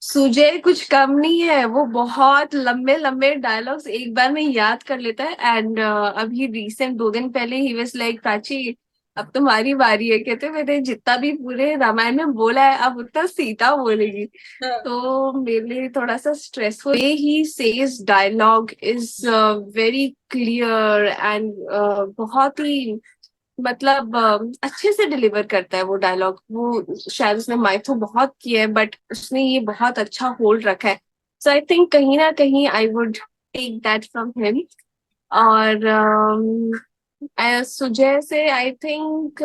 सुजय कुछ कम नहीं है, वो बहुत लंबे लंबे डायलॉग्स एक बार में याद कर लेता है। एंड अभी रिसेंट 2 दिन पहले ही वाज लाइक, प्राची अब तुम्हारी बारी है। कहते मैंने जितना भी पूरे रामायण में बोला है अब उतना सीता बोलेगी। हाँ। तो मेरे लिए थोड़ा सा stressful. Way he says dialogue is very clear and बहुत ही मतलब अच्छे से डिलीवर करता है वो डायलॉग। वो शायद उसने माइथो बहुत किया है बट उसने ये बहुत अच्छा होल्ड रखा है। सो आई थिंक कहीं ना कहीं I would take that from him. और सुजय से आई थिंक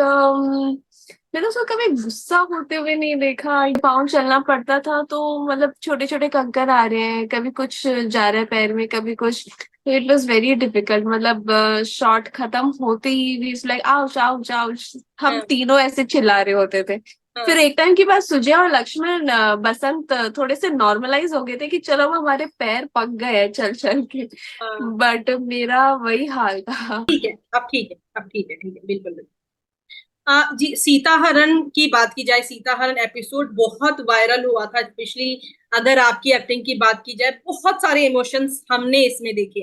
मैंने उसको कभी गुस्सा होते हुए नहीं देखा। पाँव चलना पड़ता था तो मतलब छोटे छोटे कंकर आ रहे हैं, कभी कुछ जा रहा है पैर में, कभी कुछ। It was very difficult. मतलब शॉट खत्म होते he is like ouch ouch ouch, हम हाँ। तीनों ऐसे चिल्ला रहे होते थे। फिर हाँ। एक टाइम के बाद सुजय और लक्ष्मण बसंत थोड़े से नॉर्मलाइज हो गए थे कि चलो अब हमारे पैर पक गए हैं चल चल के। हाँ। बट मेरा वही हाल था। ठीक है, अब ठीक है, अब ठीक है, ठीक है, बिल्कुल बिल्कुल। जी, सीता हरण की बात की जाए, सीता हरण एपिसोड बहुत वायरल हुआ था, स्पेशली अगर आपकी एक्टिंग की बात की जाए, बहुत सारे इमोशंस हमने इसमें देखे।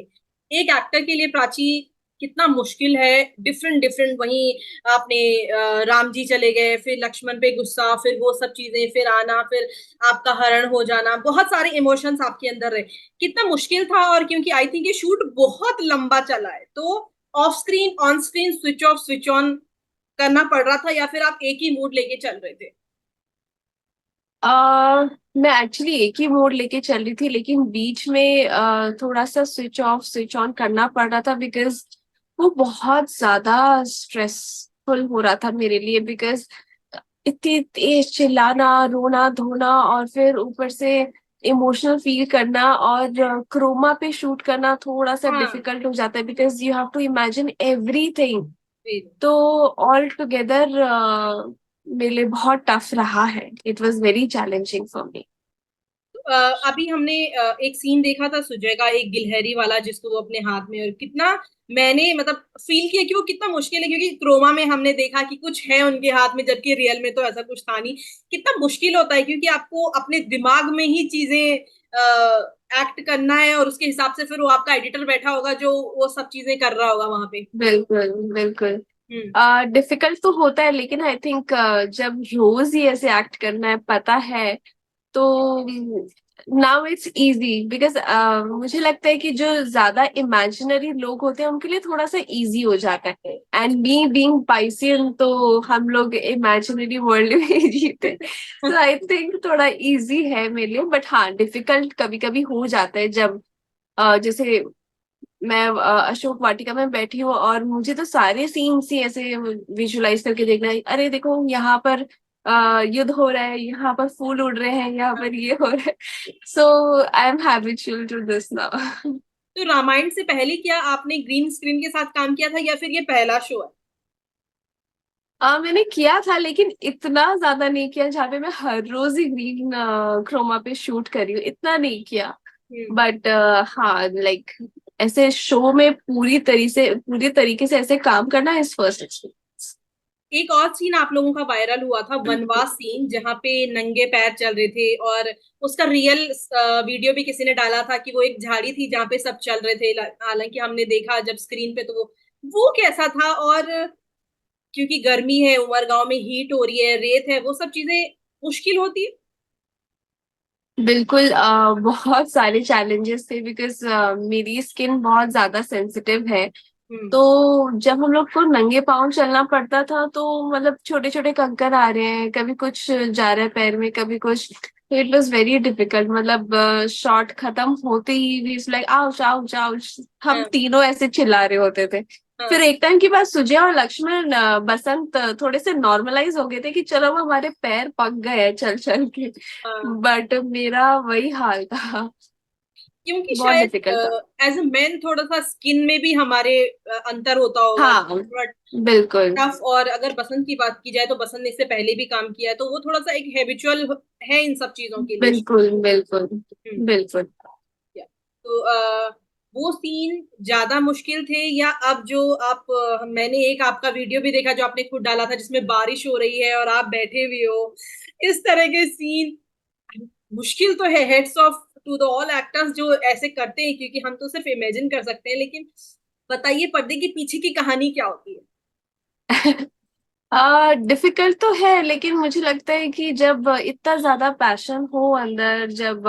एक एक्टर के लिए प्राची कितना मुश्किल है, डिफरेंट डिफरेंट। वहीं आपने राम जी चले गए, फिर लक्ष्मण पे गुस्सा, फिर वो सब चीजें, फिर आना, फिर आपका हरण हो जाना, बहुत सारे इमोशंस आपके अंदर रहे। कितना मुश्किल था। और क्योंकि आई थिंक ये शूट बहुत लंबा चला है, तो of screen on screen switch off switch on करना पड़ रहा था, या फिर आप एक ही मूड लेके चल रहे थे? मैं एक्चुअली एक ही मोड लेके चल रही थी, लेकिन बीच में थोड़ा सा स्विच ऑफ स्विच ऑन करना पड़ रहा था बिकॉज वो बहुत ज्यादा स्ट्रेसफुल हो रहा था मेरे लिए। बिकॉज इतनी तेज चिल्लाना, रोना धोना, और फिर ऊपर से इमोशनल फील करना, और क्रोमा पे शूट करना थोड़ा सा हाँ। डिफिकल्ट हो जाता है because you have to imagine everything. जी। तो ऑल टुगेदर मेरे लिए बहुत टफ रहा है। It was very challenging for me. अभी हमने एक सीन देखा था सुजय का, एक गिलहरी वाला, जिसको वो अपने हाथ में, और कितना मैंने मतलब फील किया कि वो कितना मुश्किल है, क्योंकि क्रोमा में हमने देखा कि कुछ है उनके हाथ में, जबकि रियल में तो ऐसा कुछ था नहीं। कितना मुश्किल होता है, क्योंकि आपको अपने दिमाग में ही चीजें एक्ट करना है, और उसके हिसाब से फिर वो आपका एडिटर बैठा होगा जो वो सब चीजें कर रहा होगा वहां पे। बिल्कुल बिल्कुल। हम्म। डिफिकल्ट तो होता है, लेकिन आई थिंक जब रोज ही ऐसे एक्ट करना है पता है तो नाउ इट्स इजी। बिकॉज मुझे लगता है कि जो ज्यादा इमेजिनरी लोग होते हैं उनके लिए थोड़ा सा इजी हो जाता है। एंड मी बीइंग पाइसियन, तो हम लोग इमेजिनरी वर्ल्ड में ही जीते। तो आई थिंक थोड़ा इजी है मेरे लिए। बट हाँ, डिफिकल्ट कभी कभी हो जाता है जब जैसे मैं अशोक वाटिका में बैठी हूँ और मुझे तो सारे सीन्स ही ऐसे विजुलाइज करके देखना है। अरे देखो यहाँ पर युद्ध हो रहा है, यहाँ पर फूल उड़ रहे हैं, यहाँ पर ये हो रहा है। So I am habitual to this now. तो रामायण से पहले क्या आपने ग्रीन स्क्रीन के साथ काम किया था, या फिर ये पहला शो है? मैंने किया था लेकिन इतना ज्यादा नहीं किया जहाँ पे मैं हर रोज ही ग्रीन क्रोमा पे शूट करी हूँ, इतना नहीं किया। हम्म। बट हाँ, लाइक ऐसे शो में पूरी तरीके से ऐसे काम करना इज फर्स्ट एक्सपीरियंस। एक और सीन आप लोगों का वायरल हुआ था, वनवास सीन, जहां पे नंगे पैर चल रहे थे, और उसका रियल वीडियो भी किसी ने डाला था कि वो एक झाड़ी थी जहां पे सब चल रहे थे। हालांकि हमने देखा जब स्क्रीन पे, तो वो कैसा था? और क्योंकि गर्मी है, उमरगांव में हीट हो रही है, रेत है, वो सब चीजें मुश्किल होती है। बिल्कुल। बहुत सारे चैलेंजेस थे बिकॉज मेरी स्किन बहुत ज्यादा सेंसिटिव है। हम्म। तो जब हम लोग को नंगे पाँव चलना पड़ता था तो मतलब छोटे छोटे कंकर आ रहे हैं, कभी कुछ जा रहा है पैर में, कभी कुछ। तो इट वॉज वेरी डिफिकल्ट। मतलब शॉट खत्म होते he is like ouch ouch ouch, हम हाँ। तीनों ऐसे चिल्ला रहे होते थे। फिर हाँ। एक टाइम के बाद सुजय और लक्ष्मण बसंत थोड़े से नॉर्मलाइज हो गए थे कि चलो अब हमारे पैर पक गए हैं चल चल के। हाँ। बट मेरा वही हाल था। क्योंकि बहुत शायद डिफिकल्ट था। एज अ मैन थोड़ा सा स्किन में भी हमारे अंतर होता होगा, हाँ थोड़ा बिल्कुल टफ। और अगर बसंत की बात की जाए, तो बसंत ने इससे पहले भी काम किया है, तो वो थोड़ा सा एक हैबिचुअल है इन सब चीजों के लिए। बिल्कुल बिल्कुल हम्म। बिल्कुल। तो वो सीन ज्यादा मुश्किल थे, या अब जो आप मैंने एक आपका वीडियो भी देखा जो आपने खुद डाला था, जिसमें बारिश हो रही है और आप बैठे हुए हो, इस तरह के सीन मुश्किल तो है, hats off to the all actors जो ऐसे करते हैं, क्योंकि हम तो सिर्फ इमेजिन कर सकते हैं, लेकिन बताइए पर्दे के पीछे की कहानी क्या होती है। डिफिकल्ट तो है, लेकिन मुझे लगता है कि जब इतना ज्यादा पैशन हो अंदर, जब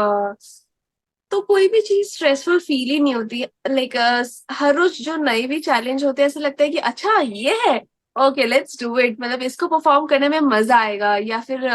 तो कोई भी चीज स्ट्रेसफुल फील ही नहीं होती। लाइक हर रोज जो नए भी चैलेंज होते हैं, ऐसा लगता है कि अच्छा ये है, ओके लेट्स डू इट, मतलब इसको परफॉर्म करने में मजा आएगा। या फिर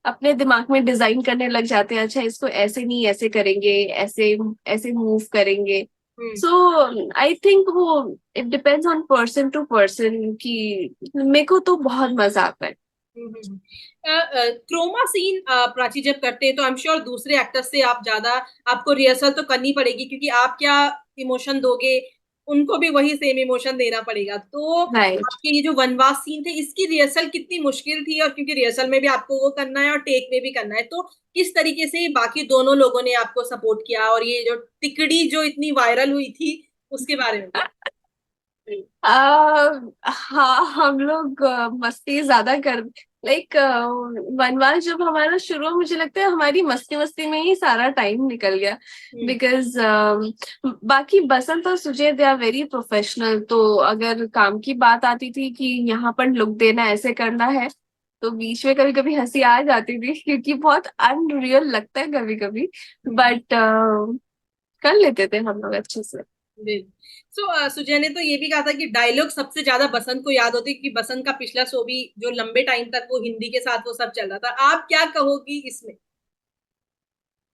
अपने दिमाग में डिजाइन करने लग जाते हैं, अच्छा इसको ऐसे नहीं ऐसे करेंगे, ऐसे ऐसे मूव करेंगे। हम्म। सो आई थिंक वो it depends on person to person कि मेरे को तो बहुत मजा आता है। क्रोमा सीन प्राची जब करते हैं तो आई एम श्योर दूसरे एक्टर्स से आप ज्यादा, आपको रिहर्सल तो करनी पड़ेगी, क्योंकि आप क्या इमोशन दोगे उनको भी वही सेम इमोशन देना पड़ेगा। तो राइट। आपके ये जो वनवास सीन थे इसकी रिहर्सल कितनी मुश्किल थी, और क्योंकि रिहर्सल में भी आपको वो करना है और टेक में भी करना है, तो किस तरीके से बाकी दोनों लोगों ने आपको सपोर्ट किया, और ये जो तिकड़ी जो इतनी वायरल हुई थी उसके बारे में। हाँ, हम लोग मस्ती ज्यादा कर, लाइक वनवास जब हमारा शुरू हुआ, मुझे लगता है हमारी मस्ती मस्ती में ही सारा टाइम निकल गया। हम्म। बिकॉज बाकी बसंत और Sujay they are very professional, तो अगर काम की बात आती थी कि यहाँ पर लुक देना ऐसे करना है, तो बीच में कभी कभी हंसी आ जाती थी क्योंकि बहुत अनरियल लगता है कभी कभी। हम्म। बट कर लेते थे हम लोग अच्छे से। सो सुजय ने तो ये भी कहा था कि डायलॉग सबसे ज्यादा बसंत को याद होते, कि बसंत का पिछला शो भी जो लंबे टाइम तक वो हिंदी के साथ वो सब चल रहा था। आप क्या कहोगी इसमें।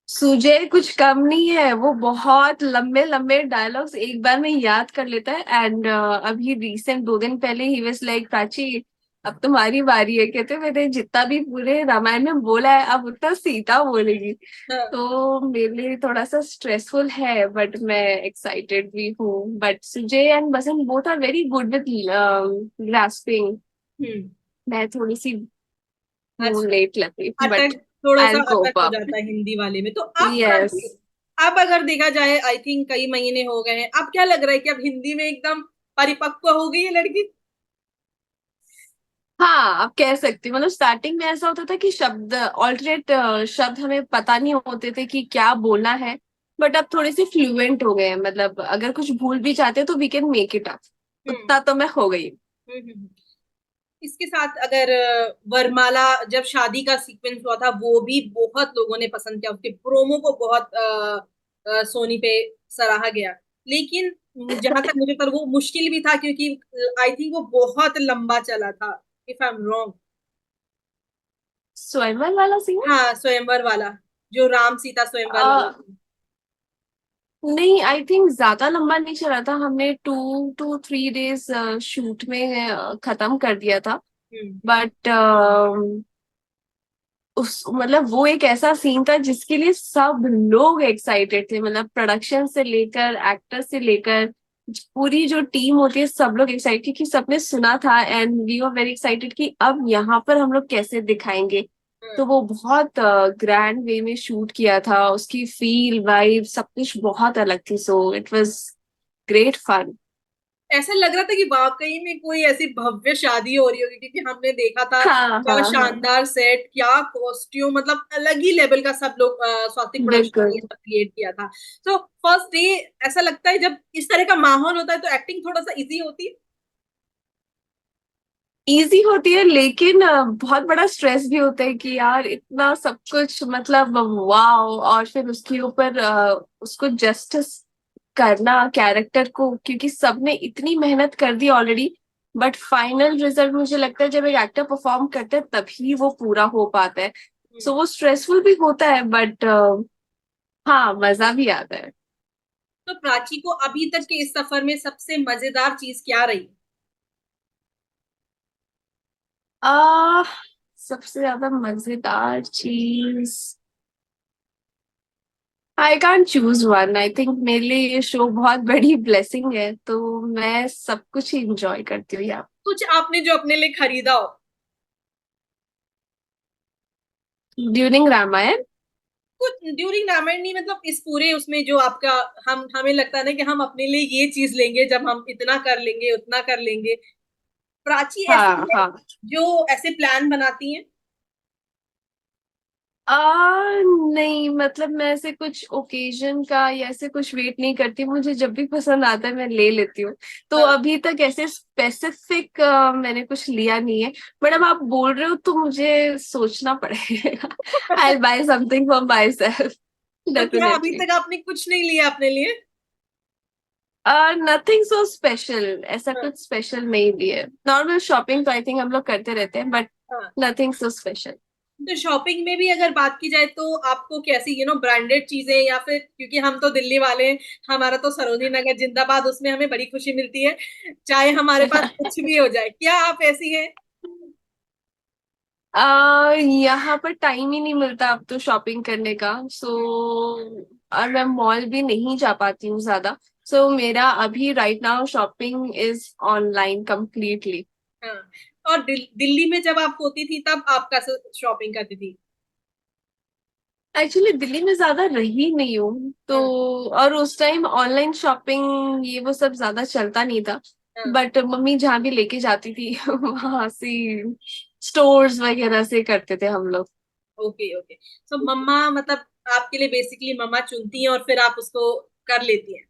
सुजय कुछ कम नहीं है, वो बहुत लंबे लंबे डायलॉग्स एक बार में याद कर लेता है। एंड अभी रिसेंट 2 दिन पहले ही वाज लाइक, प्राची अब तुम्हारी बारी है, कहते मैंने जितना भी पूरे रामायण में बोला है अब उतना सीता बोलेगी। हाँ। तो मेरे लिए थोड़ा सा स्ट्रेसफुल है, बट मैं एक्साइटेड भी हूँ। But Sujay and Basant both are very good with grasping. Hmm. मैं थोड़ी सी हूँ अच्छा। लेट लगी, बट अटक, थोड़ा आई सा विल कोप अटक हो अप। जाता है हिंदी वाले में, तो अब यस। प्राची, अब अगर देखा जाए आई थिंक कई महीने हो गए हैं, अब क्या लग रहा है कि अब हिंदी में एकदम परिपक्व हो गई है लड़की। हाँ, आप कह सकते हो। मतलब स्टार्टिंग में ऐसा होता था कि शब्द ऑल्टरनेट शब्द हमें पता नहीं होते थे कि क्या बोलना है। बट अब थोड़े से फ्लुएंट हो गए हैं, मतलब अगर कुछ भूल भी जाते हैं तो we can make it up. Hmm. उतना तो मैं हो गई। हम्म। इसके साथ अगर वरमाला जब शादी का सीक्वेंस हुआ था वो भी बहुत लोगों ने पसंद किया, उसके प्रोमो को बहुत सोनी पे सराहा गया। लेकिन जहां तक मुझे पर वो मुश्किल भी था, क्योंकि आई थिंक वो बहुत लंबा चला था, इफ आई एम रॉन्ग। स्वयंवर वाला सीन। हाँ, स्वयंवर वाला, जो राम सीता स्वयंवर वाला आ, था। नहीं, आई थिंक ज्यादा लंबा नहीं चला था। हमने 2 to 3 days शूट में खत्म कर दिया था। हम्म। बट उस मतलब वो एक ऐसा सीन था जिसके लिए सब लोग एक्साइटेड थे, मतलब प्रोडक्शन से लेकर एक्टर से लेकर पूरी जो टीम होती है, सब लोग एक्साइटेड, क्योंकि सबने सुना था and we were very excited कि अब यहाँ पर हम लोग कैसे दिखाएंगे। तो वो बहुत ग्रैंड वे में शूट किया था, उसकी फील वाइब सब कुछ बहुत अलग थी। So it was great fun. ऐसा लग रहा था कि वाकई में कोई ऐसी भव्य शादी हो रही होगी, क्योंकि हमने देखा था हाँ क्या हाँ हाँ, शानदार सेट, क्या कॉस्ट्यूम, मतलब अलग ही लेवल का सब लोग, स्वातिक प्रोडक्शन ने बिल्कुल। ये सब क्रिएट किया था। तो फर्स्ट डे ऐसा लगता है जब इस तरह का माहौल होता है तो एक्टिंग थोड़ा सा इजी होती है। इजी होती है, लेकिन बहुत बड़ा स्ट्रेस भी होता है कि यार इतना सब कुछ, मतलब वाओ। और फिर उसके ऊपर उसको जस्टिस करना कैरेक्टर को, क्योंकि सबने इतनी मेहनत कर दी ऑलरेडी। बट फाइनल रिजल्ट मुझे लगता है जब एक एक्टर परफॉर्म करता है तभी वो पूरा हो पाता है। हम्म। सो वो स्ट्रेसफुल भी होता है, बट हाँ, मजा भी आता है। तो प्राची को अभी तक के इस सफर में सबसे मजेदार चीज क्या रही। आ सबसे ज्यादा मजेदार चीज, I can't choose one. I think मेरे लिए ये शो बहुत बड़ी ब्लेसिंग है, तो मैं सब कुछ ही इंजॉय करती हूँ यहाँ। कुछ आपने जो अपने लिए खरीदा हो। ड्यूरिंग रामायण। कुछ ड्यूरिंग रामायण नहीं, मतलब इस पूरे उसमें जो आपका, हम हमें लगता है ना कि हम अपने लिए ये चीज लेंगे जब हम इतना कर लेंगे उतना कर लेंगे। प्राची ऐसी हाँ है हाँ। जो ऐसे प्लान बनाती हैं। नहीं, मतलब मैं ऐसे कुछ ओकेजन का या ऐसे कुछ वेट नहीं करती, मुझे जब भी पसंद आता है मैं ले लेती हूँ। तो हाँ। अभी तक ऐसे स्पेसिफिक मैंने कुछ लिया नहीं है। बट अब आप बोल रहे हो तो मुझे सोचना पड़ेगा। I buy something for myself, तो क्या अभी डेफिनेटली। तक आपने कुछ नहीं लिया अपने लिए? नथिंग सो स्पेशल, ऐसा हाँ। कुछ स्पेशल नहीं लिया। नॉर्मल शॉपिंग तो आई थिंक हम लोग करते रहते हैं, बट हाँ। Nothing so special. तो शॉपिंग में भी अगर बात की जाए तो आपको कैसी ब्रांडेड चीजें, या फिर क्योंकि हम तो दिल्ली वाले हैं, हमारा तो सरोजिनी नगर जिंदाबाद, उसमें हमें बड़ी खुशी मिलती है चाहे हमारे पास कुछ भी हो जाए। क्या आप ऐसी हैं? यहाँ पर टाइम ही नहीं मिलता अब तो शॉपिंग करने का। और मैं मॉल भी नहीं जा पाती हूँ ज्यादा। मेरा अभी right now shopping is online completely. हाँ। और दिल्ली में जब आप होती थी तब आप कैसे शॉपिंग करती थी? एक्चुअली दिल्ली में ज्यादा रही नहीं हूँ तो। हाँ। और उस टाइम ऑनलाइन शॉपिंग ये वो सब ज्यादा चलता नहीं था। हाँ। बट मम्मी जहाँ भी लेके जाती थी वहां से, स्टोर्स वगैरह से करते थे हम लोग। Okay okay. तो मम्मा मतलब आपके लिए बेसिकली मम्मा चुनती हैं और फिर आप उसको कर लेती हैं?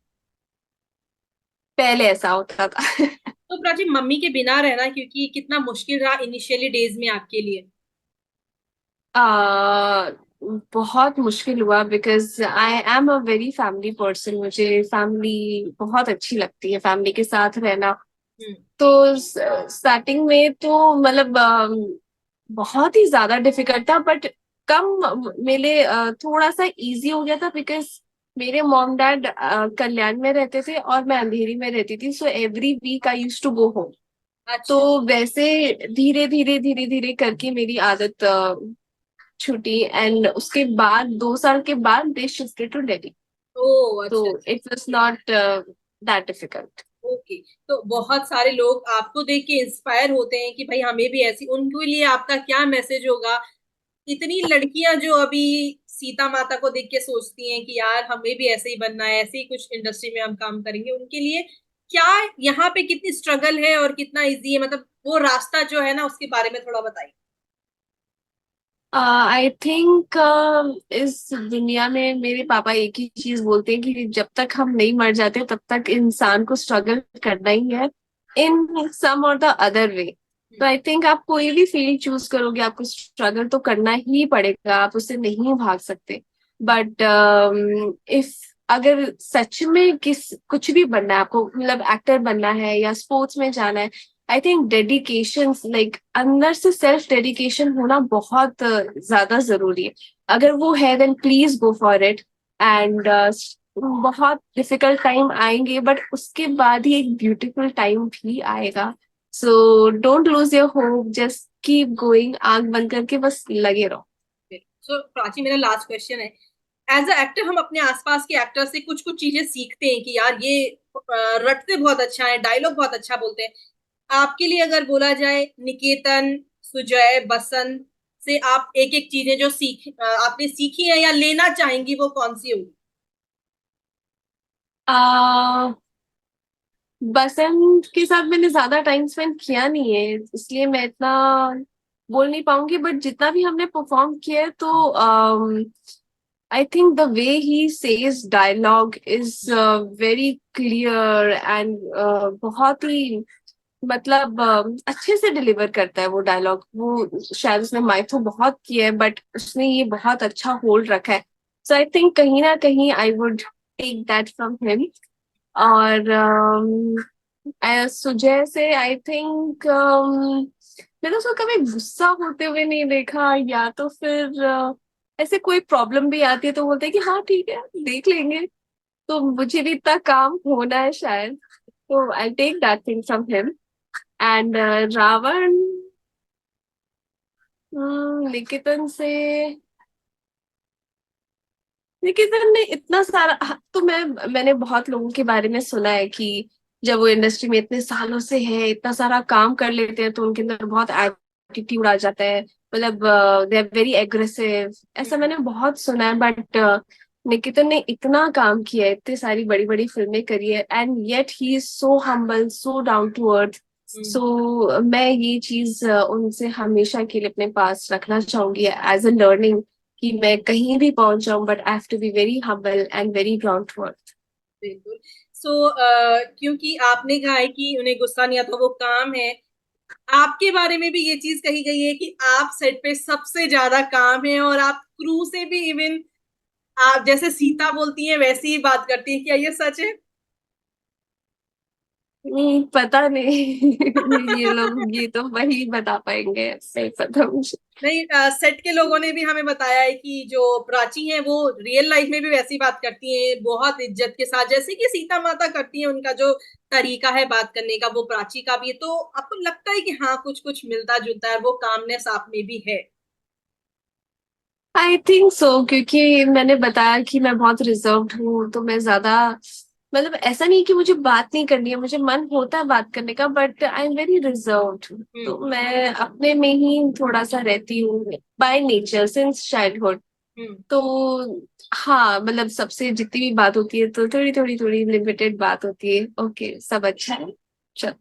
पहले ऐसा होता था। तो प्राची, मम्मी के बिना रहना क्योंकि कितना मुश्किल रहा इनिशियली डेज में आपके लिए? आ, बहुत मुश्किल हुआ because I am a very family person. मुझे फैमिली बहुत अच्छी लगती है, फैमिली के साथ रहना। हम्म। तो स्टार्टिंग में तो मतलब बहुत ही ज्यादा डिफिकल्ट था, बट कम मेरे थोड़ा सा इजी हो गया था बिकॉज मेरे मॉम डैड कल्याण में रहते थे और मैं अंधेरी में रहती थी। So every week I use to go home. तो अच्छा। वैसे धीरे धीरे करके मेरी आदत छुट्टी, एंड उसके बाद 2 साल के बाद दे शिफ्टेड टू दिल्ली। ओ तो अच्छा। It was not that difficult. Okay. तो बहुत सारे लोग आपको देख के इंस्पायर होते हैं कि भाई हमें भी ऐसी, उनके लिए आपका क्या मैसेज होगा? इतनी लड़कियां जो अभी सीता माता को देख के सोचती हैं कि यार हमें भी ऐसे ही बनना है, ऐसे ही कुछ इंडस्ट्री में हम काम करेंगे, उनके लिए क्या यहाँ पे कितनी स्ट्रगल है और कितना इजी है, मतलब वो रास्ता जो है ना उसके बारे में थोड़ा बताइए। आई थिंक इस दुनिया में मेरे पापा एक ही चीज बोलते हैं कि जब तक हम नहीं मर जाते तब तक इंसान को स्ट्रगल करना ही है, इन सम और द अदर वे। तो आई थिंक आप कोई भी फील्ड चूज करोगे आपको स्ट्रगल तो करना ही पड़ेगा, आप उससे नहीं भाग सकते। बट इफ अगर सच में कुछ भी बनना है आपको, मतलब एक्टर बनना है या स्पोर्ट्स में जाना है, आई थिंक डेडिकेशन, लाइक अंदर से सेल्फ डेडिकेशन होना बहुत ज्यादा जरूरी है। अगर वो है then please go for it. And बहुत डिफिकल्ट टाइम आएंगे बट उसके बाद ही एक ब्यूटीफुल टाइम भी आएगा। So don't lose your hope, just keep going, आंख बंद करके बस लगे रहो। सो प्राची, मेरा लास्ट क्वेश्चन है। एज अ एक्टर हम अपने आसपास के एक्टर से कुछ कुछ चीजें सीखते हैं कि यार ये रटते बहुत अच्छा है, डायलॉग बहुत अच्छा बोलते हैं। आपके लिए अगर बोला जाए निकेतन, सुजय, बसंत से आप एक एक चीजें जो आपने सीखी है या लेना चाहेंगी, वो कौन सी होगी? बसंत के साथ मैंने ज्यादा टाइम स्पेंड किया नहीं है, इसलिए मैं इतना बोल नहीं पाऊंगी। बट जितना भी हमने परफॉर्म किया है तो I think the way he says dialogue is very clear and बहुत ही, मतलब अच्छे से डिलीवर करता है वो डायलॉग। वो शायद उसने माइथो बहुत किया है बट उसने ये बहुत अच्छा होल्ड रखा है। सो आई थिंक कहीं ना कहीं I would take that from him. और सुजय से आई थिंक मैंने उसको कभी गुस्सा होते हुए नहीं देखा, या तो फिर ऐसे कोई प्रॉब्लम भी आती है तो बोलते हैं कि हाँ ठीक है देख लेंगे। तो मुझे भी इतना काम होना है शायद, तो I take that thing from him. And Ravan, Niketan से, निकेतन ने इतना सारा, हाँ, तो मैंने बहुत लोगों के बारे में सुना है कि जब वो इंडस्ट्री में इतने सालों से है, इतना सारा काम कर लेते हैं तो उनके अंदर बहुत एटीट्यूड आ जाता है, मतलब दे आर वेरी एग्रेसिव। ऐसा मैंने बहुत सुना है। बट निकेतन ने इतना काम किया है, इतनी सारी बड़ी बड़ी फिल्में करी है, and yet he is so humble, so down to earth. Hmm. So मैं ये चीज उनसे हमेशा के लिए अपने पास रखना चाहूंगी एज अ लर्निंग। कि मैं कहीं भी पहुंच जाऊं, but I have to be very humble and very down to earth. बिल्कुल। सो क्योंकि आपने कहा है कि उन्हें गुस्सा नहीं आता, वो काम है, आपके बारे में भी ये चीज कही गई है कि आप सेट पे सबसे ज्यादा काम है, और आप क्रू से भी इवन आप जैसे सीता बोलती हैं वैसी ही बात करती हैं, क्या ये सच है? पता नहीं। ये लोग ये तो वही बता पाएंगे, नहीं पता मुझे। नहीं, सेट के लोगों ने भी हमें बताया है कि जो प्राची हैं वो रियल लाइफ में भी वैसी बात करती हैं, बहुत इज्जत के साथ, जैसे कि सीता माता करती हैं। उनका जो तरीका है बात करने का वो प्राची का भी है। तो आपको लगता है कि हाँ कुछ कुछ मिलता जुलता है, वो कामनेस आप में भी है? आई थिंक सो, क्योंकि मैंने बताया कि मैं बहुत रिजर्व्ड हूँ, तो मैं ज्यादा, मतलब ऐसा नहीं कि मुझे बात नहीं करनी है, मुझे मन होता है बात करने का, but I am very reserved. तो हम्म। मैं अपने में ही थोड़ा सा रहती हूँ बाय नेचर सिंस चाइल्डहुड। हम्म। तो हाँ, मतलब सबसे जितनी भी बात होती है तो थोड़ी थोड़ी थोड़ी लिमिटेड बात होती है। ओके, सब अच्छा है, चल।